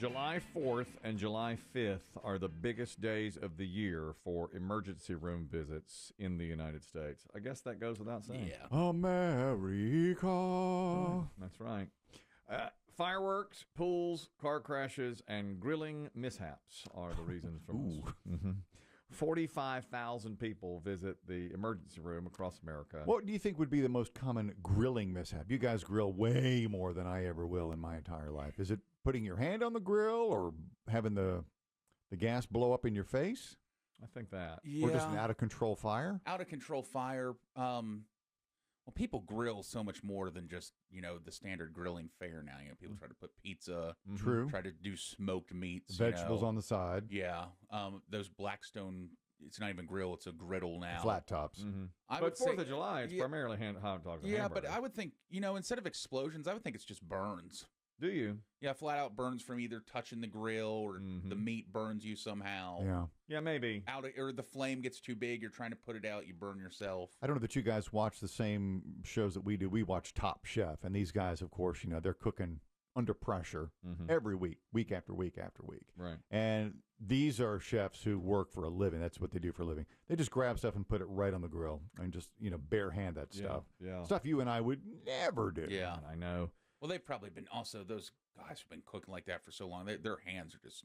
July 4th and July 5th are the biggest days of the year for emergency room visits in the United States. I guess that goes without saying. Yeah. America. That's right. Fireworks, pools, car crashes, and grilling mishaps are the reasons for this. 45,000 people visit the emergency room across America. What do you think would be the most common grilling mishap? You guys grill way more than I ever will in my entire life. Is it putting your hand on the grill or having the gas blow up in your face? I think that. Yeah. Or just an out-of-control fire? Out-of-control fire. Well, people grill so much more than just, the standard grilling fare now. People try to put pizza. True. Try to do smoked meats. Vegetables on the side. Yeah. Those Blackstone, it's not even grill, it's a griddle now. Flat tops. Mm-hmm. But 4th of July, it's primarily hot dogs and hamburgers. But I would think, instead of explosions, I would think it's just burns. Do you? Yeah, flat out burns from either touching the grill or the meat burns you somehow. Yeah. Yeah, maybe. Or the flame gets too big, you're trying to put it out, you burn yourself. I don't know that you guys watch the same shows that we do. We watch Top Chef, and these guys, of course, they're cooking under pressure every week after week after week. Right. And these are chefs who work for a living. That's what they do for a living. They just grab stuff and put it right on the grill and just, bare hand that stuff. Yeah. Stuff you and I would never do. Yeah. I know. Well, they've probably been also, those guys have been cooking like that for so long. Their hands are just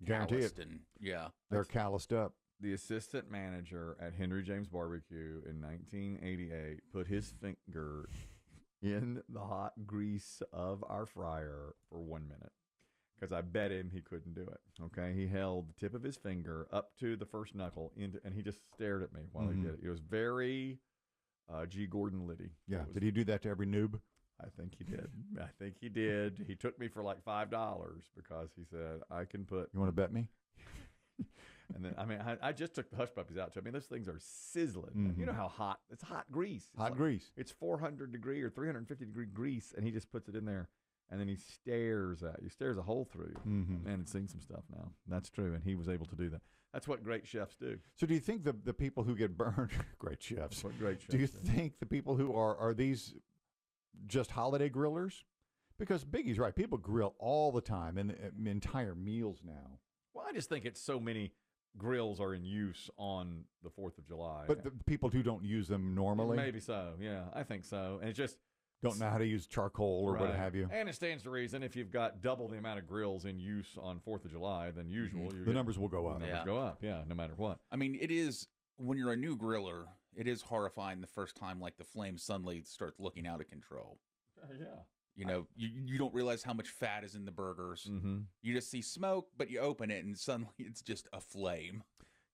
Guarantee calloused it. and yeah. They're calloused up. The assistant manager at Henry James Barbecue in 1988 put his finger in the hot grease of our fryer for 1 minute because I bet him he couldn't do it. Okay, he held the tip of his finger up to the first knuckle and he just stared at me while he did it. It was very G. Gordon Liddy. Yeah. Did he do that to every noob? I think he did. He took me for like $5 because he said, I can put... You want to bet me? And then, I just took the hush puppies out too. Those things are sizzling. And you know how hot, it's hot grease. Grease. It's 400 degree or 350 degree grease, and he just puts it in there, and then he stares at you. He stares a hole through you. Man, it's seen some stuff now. That's true, and he was able to do that. That's what great chefs do. So do you think the people who get burned, great chefs, What great chefs do you think the people who are these just holiday grillers? Because Biggie's right. People grill all the time and entire meals now. Well, I just think it's so many grills are in use on the 4th of July. But the people who don't use them normally Maybe so, yeah. I think so. And it's just... don't know how to use charcoal or what have you. And it stands to reason if you've got double the amount of grills in use on 4th of July than usual, The numbers will go up. numbers go up, no matter what. It is, when you're a new griller, it is horrifying the first time, like, the flame suddenly starts looking out of control. Yeah. You don't realize how much fat is in the burgers. You just see smoke, but you open it and suddenly it's just a flame.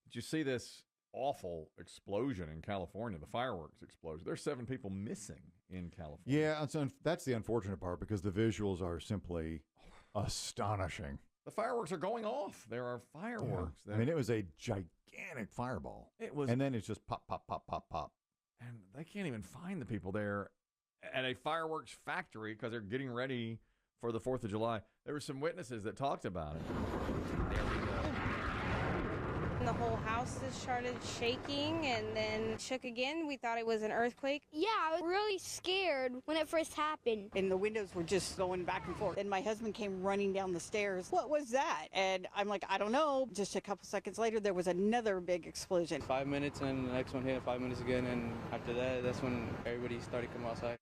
Did you see this awful explosion in California, the fireworks explosion? There's 7 people missing in California. Yeah, that's the unfortunate part because the visuals are simply astonishing. The fireworks are going off. There are fireworks. Yeah. It was a gigantic fireball. It was, and then it's just pop, pop, pop, pop, pop. And they can't even find the people there at a fireworks factory because they're getting ready for the 4th of July. There were some witnesses that talked about it. There we go. The whole house just started shaking and then shook again. We thought it was an earthquake. Yeah, I was really scared when it first happened. And the windows were just going back and forth. And my husband came running down the stairs. What was that? And I'm like, I don't know. Just a couple seconds later, there was another big explosion. 5 minutes and the next one hit 5 minutes again. And after that, that's when everybody started coming outside.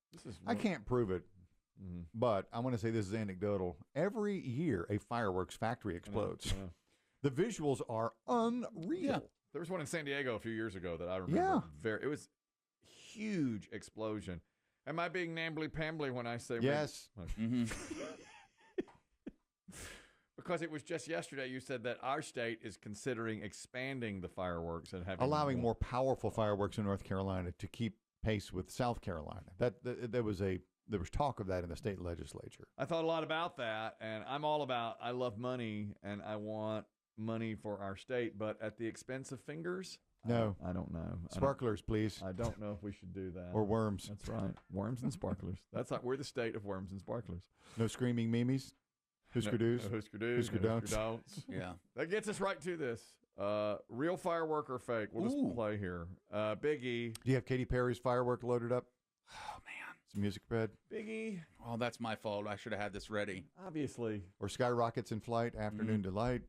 I can't prove it, but I want to say this is anecdotal. Every year, a fireworks factory explodes. The visuals are unreal. Yeah. There was one in San Diego a few years ago that I remember. It was huge explosion. Am I being nambly-pambly when I say... Yes. Because it was just yesterday you said that our state is considering expanding the fireworks and allowing more powerful fireworks in North Carolina to keep pace with South Carolina. There was talk of that in the state legislature. I thought a lot about that, and I'm all about, I love money, and I want money for our state, but at the expense of fingers? No. I don't know. Sparklers, please. I don't know if we should do that. Or worms. That's right. Worms and sparklers. We're the state of worms and sparklers. No screaming mimes? Husker doos? Husker doos. Husker don'ts. Don'ts. Yeah. That gets us right to this. Real firework or fake? We'll just play here. Biggie. Do you have Katy Perry's firework loaded up? Oh, man. Some music bed. Biggie, Oh, that's my fault. I should have had this ready. obviously. Or Skyrockets in Flight, Afternoon Delight.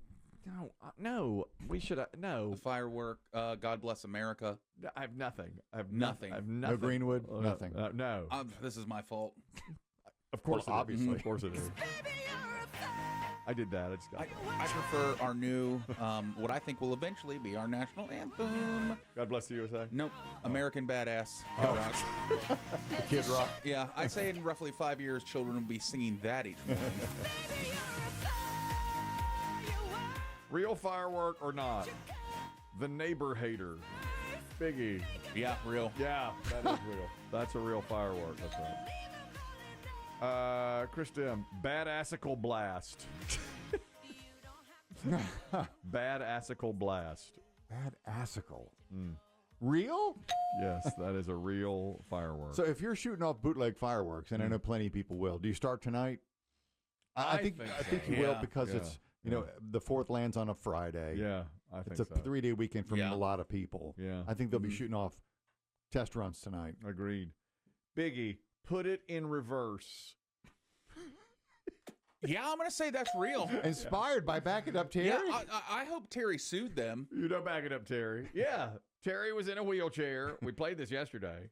No, we should no. The firework. God Bless America. I have nothing. I have Nothing. I have No nothing. Greenwood, nothing. No. This is my fault. Of course, Well, obviously. Of course it is. I did that. I just got. I prefer our new, what I think will eventually be our national anthem. God bless the USA. Nope. American Badass. The Kid Rock. Yeah, I'd say in roughly 5 years, children will be singing that each morning. Real firework or not? The neighbor hater. Biggie. Yeah, real. Yeah, that is real. That's a real firework. That's right. Chris Demm, badassical blast. Badassical blast. Badassical. Real? Yes, that is a real firework. So if you're shooting off bootleg fireworks, and I know plenty of people will, do you start tonight? I think you will because it's, you know, the 4th lands on a Friday. Yeah, I think It's a so. 3-day weekend for a lot of people. Yeah. I think they'll be shooting off test runs tonight. Agreed. Biggie, put it in reverse. Yeah, I'm going to say that's real. Inspired by Back It Up Terry? Yeah, I hope Terry sued them. You don't back it up, Terry. Yeah, Terry was in a wheelchair. We played this yesterday.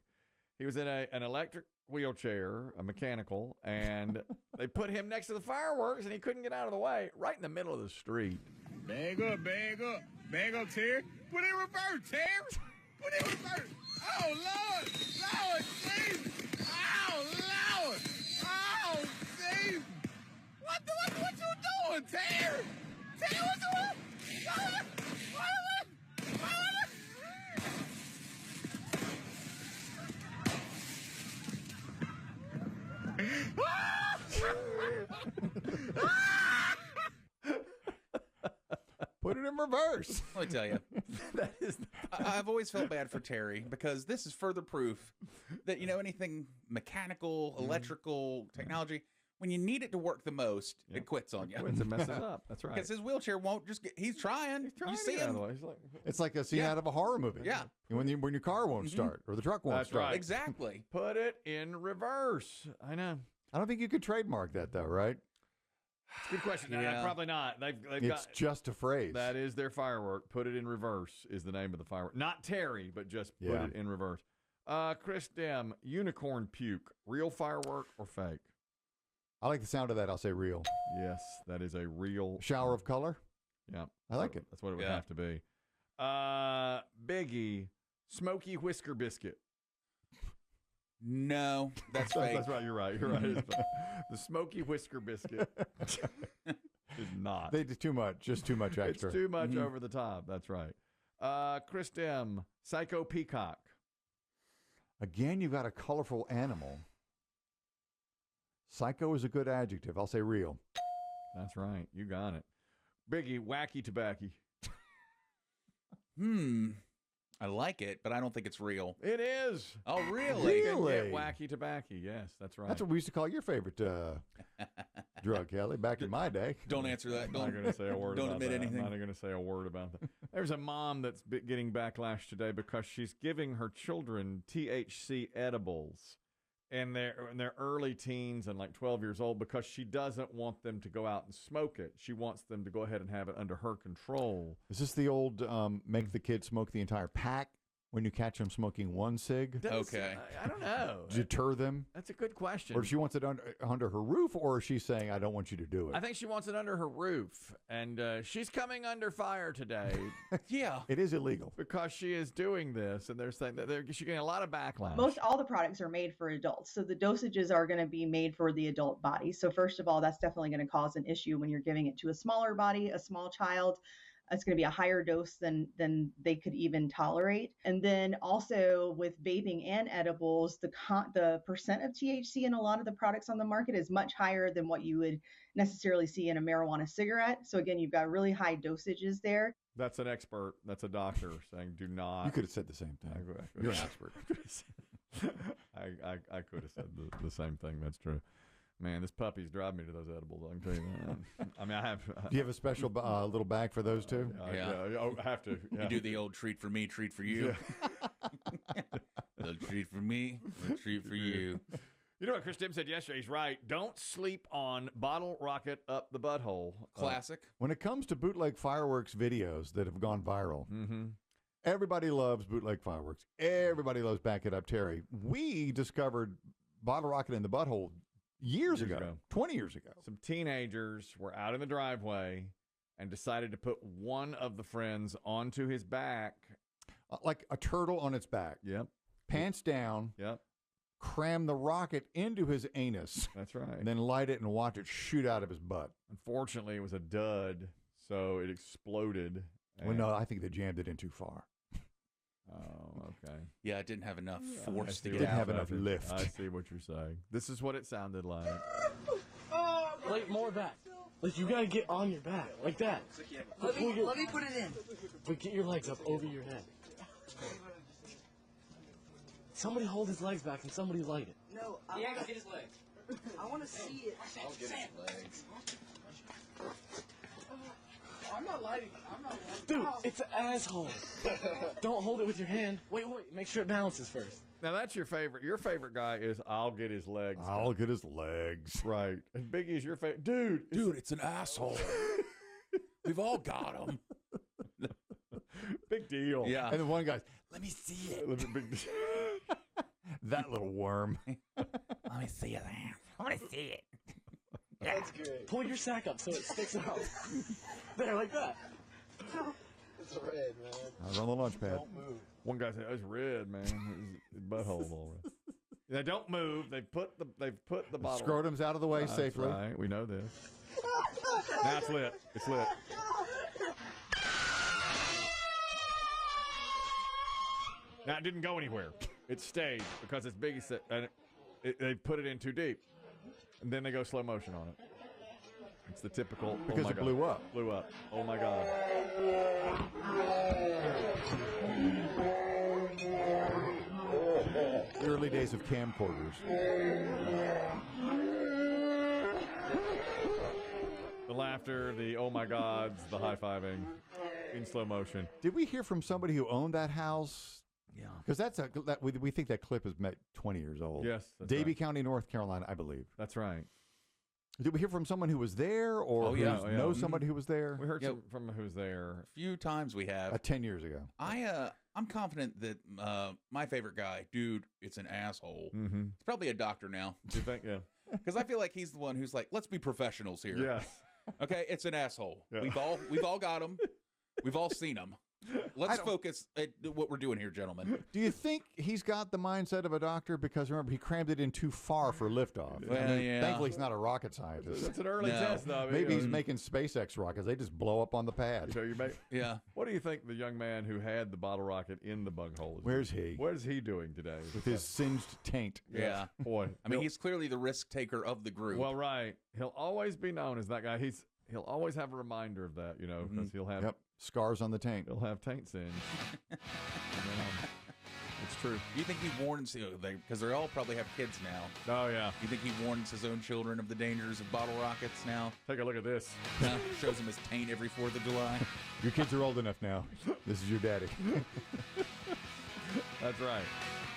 He was in an electric wheelchair, a mechanical, and they put him next to the fireworks, and he couldn't get out of the way, right in the middle of the street. Bag up, Terry. Put it in reverse, Terry. Put it in reverse. Oh, Lord. Lord, Jesus. Oh, Lord. Oh, Jesus. What you doing, Terry? Terry, what you doing? Put it in reverse. Let me tell you, That is I've always felt bad for Terry because this is further proof that, you know, anything mechanical, electrical, technology, when you need it to work the most, it quits on you. Quits and messes up. That's right. Because his wheelchair won't just get, he's trying. You see to get out of him. the way. He's like, It's like a scene out of a horror movie. Yeah. When your car won't start or the truck won't That's start. right. Exactly. put it in reverse. I know. I don't think you could trademark that, though, right? It's a good question. Yeah. Probably not. They've It's got just a phrase. that is their firework. Put it in reverse is the name of the firework. Not Terry, but just put Yeah. it in reverse. Chris Demm, unicorn puke. Real firework or fake? I like the sound of that. I'll say real. Yes, that is a real Shower of color. Yeah, I like it. That's what it would Yeah. have to be. Biggie, smoky whisker biscuit. No, that's fake. That's right. You're right. You're right. It's fake. The smoky whisker biscuit is not. They did too much. Just too much extra. It's too much over the top. That's right. Chris Demm, psycho peacock. Again, you've got a colorful animal. Psycho is a good adjective. I'll say real. That's right. You got it. Biggie, wacky tobacco. I like it, but I don't think it's real. It is. Oh, really? You can get Really? wacky tobacco. Yes, that's right. That's what we used to call your favorite drug, Kelly, back in my day. Don't answer that. I'm not going to say a word don't about admit that. anything. I'm not going to say a word about that. There's a mom that's getting backlash today because she's giving her children THC edibles in their early teens and like 12 years old because she doesn't want them to go out and smoke it. She wants them to go ahead and have it under her control. Is this the old make the kid smoke the entire pack when you catch them smoking one cig? Okay. I don't know. Deter them? That's a good question. Or she wants it under her roof, or is she saying, I don't want you to do it? I think she wants it under her roof, and she's coming under fire today Yeah. It is illegal. because she is doing this, and they're saying that she's getting a lot of backlash. Most all the products are made for adults, so the dosages are going to be made for the adult body. So first of all, that's definitely going to cause an issue when you're giving it to a smaller body, a small child. It's going to be a higher dose than they could even tolerate. And then also with vaping and edibles, the percent of THC in a lot of the products on the market is much higher than what you would necessarily see in a marijuana cigarette. So again, you've got really high dosages there. That's an expert. That's a doctor saying, "Do not." You could have said the same thing. You're an expert. I could have said the same thing. That's true. Man, this puppy's driving me to those edibles. I can tell you that. I mean, I have. Do you have a special little bag for those two? I have to. Yeah. You do the old treat for me, treat for you. A little treat for me, a treat for you. You know what Chris Demm said yesterday? He's right. Don't sleep on bottle rocket up the butthole. Classic. When it comes to bootleg fireworks videos that have gone viral, everybody loves bootleg fireworks. Everybody loves Back It Up, Terry. We discovered bottle rocket in the butthole years ago, 20 years ago. Some teenagers were out in the driveway and decided to put one of the friends onto his back. Like a turtle on its back. Yep. Pants down. Yep. Cram the rocket into his anus. That's right. And then light it and watch it shoot out of his butt. Unfortunately, it was a dud, so it exploded. Well, no, I think they jammed it in too far. Oh, okay. Yeah, it didn't have enough force to It get didn't out. have enough lift. I see what you're saying. This is what it sounded like. Like more back. Like you gotta get on your back, like that. Let me put it in. But get your legs up over your head. Somebody hold his legs back and somebody light it. No, I want to get his legs. I want to see it. I'll get his legs. I'm not lighting. Dude, it's an asshole. Don't hold it with your hand. Wait. Make sure it balances first. Now, that's your favorite. Your favorite guy is I'll get his legs. I'll get his legs. Right. And Biggie is your favorite. Dude, it's an asshole. We've all got him. Big deal. Yeah. And then one guy's, let me see it. That little worm. Let me see it. I want to see it. That's great. Pull your sack up so it sticks out. There, like that. It's red, man. I was on the lunch pad. Don't move. One guy said, "It's red, man. His butthole all red." They don't move. They've put the bottle. Scrotum's out of the way That's safely. Right. We know this. Now it's lit. It's lit. Now it didn't go anywhere. It stayed because it's Biggie said, and they put it in too deep, and then they go slow motion on it. It's the typical. Because oh my it God. blew up. Blew up. Oh my God. The early days of camcorders. The laughter, the oh my gods, the high fiving in slow motion. Did we hear from somebody who owned that house? Yeah. Because we think that clip is 20 years old. Yes. That's Davie right. County, North Carolina, I believe. That's right. Did we hear from someone who was there or know somebody who was there? We heard from who's there. A few times we have. 10 years ago. I'm confident that my favorite guy, dude, it's an asshole. Mm-hmm. He's probably a doctor now. You think? Yeah. Because I feel like he's the one who's like, let's be professionals here. Yes. Okay, it's an asshole. Yeah. We've all got him. We've all seen him. Let's focus at what we're doing here, gentlemen. Do you think he's got the mindset of a doctor? Because remember, he crammed it in too far for liftoff. Well, yeah. Thankfully, he's not a rocket scientist. That's an early test, though. Maybe he's making SpaceX rockets. They just blow up on the pad. So yeah. What do you think the young man who had the bottle rocket in the bug hole is Where's doing? he? What is he doing today? With his singed taint. Yeah. Boy. I mean, he's clearly the risk taker of the group. Well, right. He'll always be known as that guy. He'll always have a reminder of that, because he'll have scars on the taint. He'll have taint singe. It's true. Do you think he warns, because they all probably have kids now. Oh, yeah. You think he warns his own children of the dangers of bottle rockets now? Take a look at this. Shows him his taint every 4th of July. Your kids are old enough now. This is your daddy. That's right.